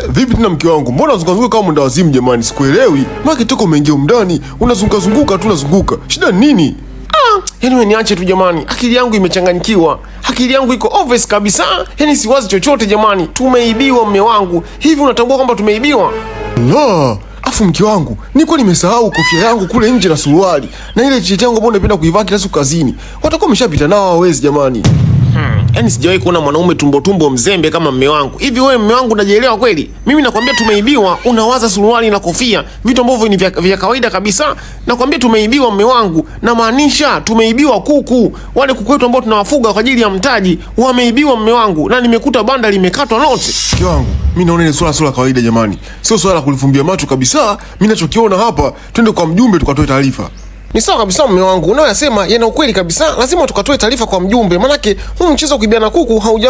Vipi tena mke wangu? Mbona unazunguka kama mwenda wazimu jamani? Sikuelewi. Maki toka umeingia ndani, unazunguka tu unazunguka. Shida nini? Yaani wewe niache tu jamani. Akili yangu imechanganyikiwa. Akili yangu iko obvious kabisa. Yaani siwazi chochote jamani. Tumeibiwa mume wangu. Hivi unatambua kwamba tumeibiwa? La, afu mke wangu, niko nimesahau kofia yangu kule nje na suruali. Na ile t-shirt yangu ambayo napenda kuivaa kila siku kazini. Watakuwa wameshapita nao hawezi jamani. Yaani sijawahi kuona mwanaume tumbo mzembe kama mume wangu. Hivi wewe mume wangu unajielewa kweli? Mimi nakwambia tumeibiwa, unawaza suruali na kofia, vitu ambavyo ni vya kawaida kabisa. Nakwambia tumeibiwa mume wangu, na maanisha tumeibiwa kuku. Wale kuku wetu ambao tunawafuga kwa ajili ya mtaji, wameibiwa mume wangu, na nimekuta banda limekatwa lote. Mke wangu, mimi naona ile swala kawaida jamani. Sio swala la kulifumbia macho kabisa. Mimi ninachokiona hapa, twende kwa mjumbe tukatoe taarifa. Ni sawa kabisa mume wangu, unayoyasema yana ukweli kabisa. Lazima tukatoe taarifa kwa mjumbe, manake huu mchezo wa kuibiana kuku hauja